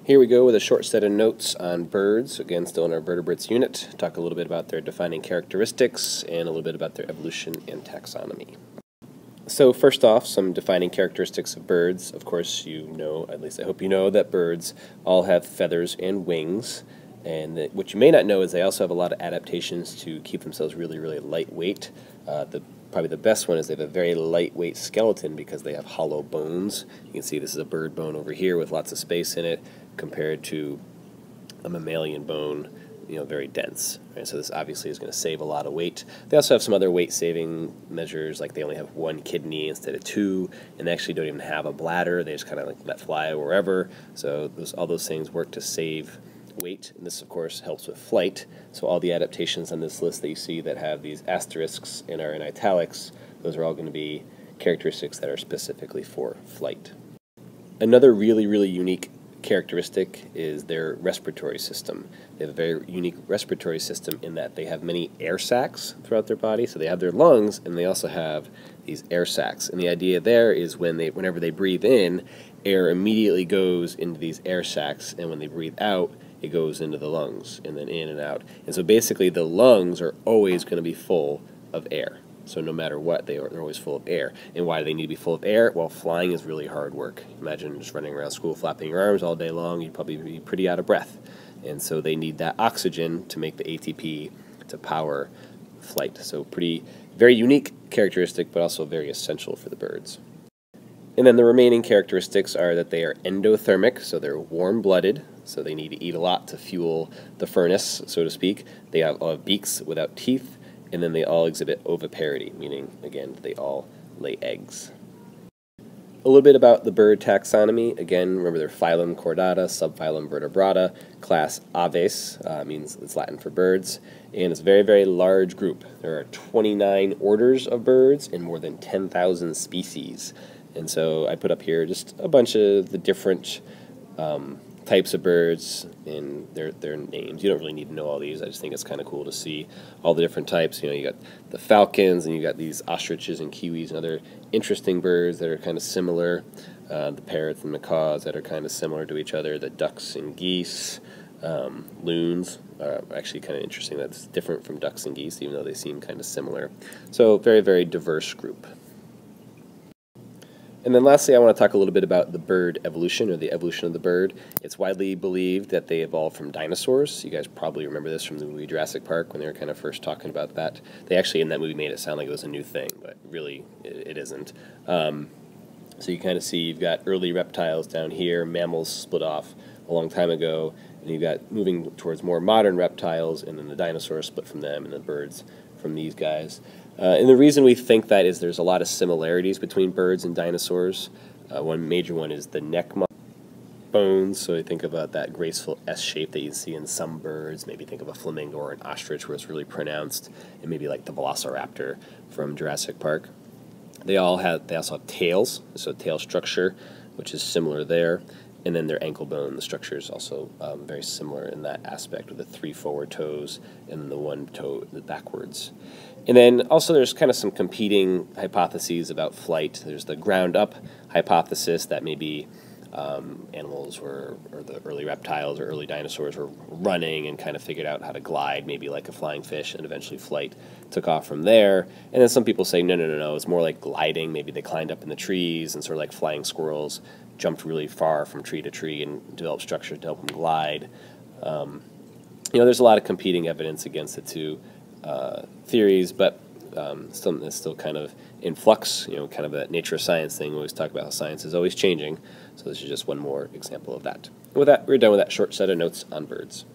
Here we go with a short set of notes on birds, again still in our vertebrates unit. Talk a little bit about their defining characteristics and a little bit about their evolution and taxonomy. So first off, some defining characteristics of birds. Of course you know, at least I hope you know, that birds all have feathers and wings. And what you may not know is they also have a lot of adaptations to keep themselves really, really lightweight. Probably the best one is they have a very lightweight skeleton because they have hollow bones. You can see this is a bird bone over here with lots of space in it compared to a mammalian bone, very dense. Right? So this obviously is going to save a lot of weight. They also have some other weight-saving measures, like they only have one kidney instead of two, and they actually don't even have a bladder. They just kind of like let fly wherever. So all those things work to save weight, and this of course helps with flight. So all the adaptations on this list that you see that have these asterisks and are in italics, those are all going to be characteristics that are specifically for flight. Another really, really unique characteristic is their respiratory system. They have a very unique respiratory system in that they have many air sacs throughout their body. So they have their lungs and they also have these air sacs. And the idea there is whenever they breathe in, air immediately goes into these air sacs, and when they breathe out, it goes into the lungs, and then in and out. And so basically the lungs are always going to be full of air. So no matter what, they're always full of air. And why do they need to be full of air? Well, flying is really hard work. Imagine just running around school flapping your arms all day long. You'd probably be pretty out of breath. And so they need that oxygen to make the ATP to power flight. So very unique characteristic, but also very essential for the birds. And then the remaining characteristics are that they are endothermic, so they're warm-blooded, so they need to eat a lot to fuel the furnace, so to speak. They all have beaks without teeth, and then they all exhibit oviparity, meaning, again, they all lay eggs. A little bit about the bird taxonomy. Again, remember they're phylum Chordata, subphylum Vertebrata, class Aves, means it's Latin for birds, and it's a very, very large group. There are 29 orders of birds and more than 10,000 species. And so I put up here just a bunch of the different types of birds and their names. You don't really need to know all these. I just think it's kind of cool to see all the different types. You got the falcons, and you got these ostriches and kiwis and other interesting birds that are kind of similar. The parrots and macaws that are kind of similar to each other. The ducks and geese. Loons are actually kind of interesting. That's different from ducks and geese, even though they seem kind of similar. So very, very diverse group. And then lastly, I want to talk a little bit about the bird evolution, or the evolution of the bird. It's widely believed that they evolved from dinosaurs. You guys probably remember this from the movie Jurassic Park when they were kind of first talking about that. They actually, in that movie, made it sound like it was a new thing, but really it isn't. So you kind of see you've got early reptiles down here, mammals split off a long time ago, and you've got moving towards more modern reptiles, and then the dinosaurs split from them, and the birds from these guys. And the reason we think that is there's a lot of similarities between birds and dinosaurs. One major one is the neck bones, so you think about that graceful S shape that you see in some birds. Maybe think of a flamingo or an ostrich where it's really pronounced, and maybe like the velociraptor from Jurassic Park. They also have tails, so tail structure, which is similar there. And then their ankle bone, the structure is also very similar in that aspect, with the 3 forward toes and the 1 toe backwards. And then also there's kind of some competing hypotheses about flight. There's the ground-up hypothesis that maybe animals or the early reptiles or early dinosaurs were running and kind of figured out how to glide, maybe like a flying fish, and eventually flight took off from there. And then some people say, no, it's more like gliding. Maybe they climbed up in the trees and sort of like flying squirrels, jumped really far from tree to tree and developed structure to help them glide. There's a lot of competing evidence against the two theories, but it's still kind of in flux, kind of that nature of science thing. We always talk about how science is always changing, so this is just one more example of that. With that, we're done with that short set of notes on birds.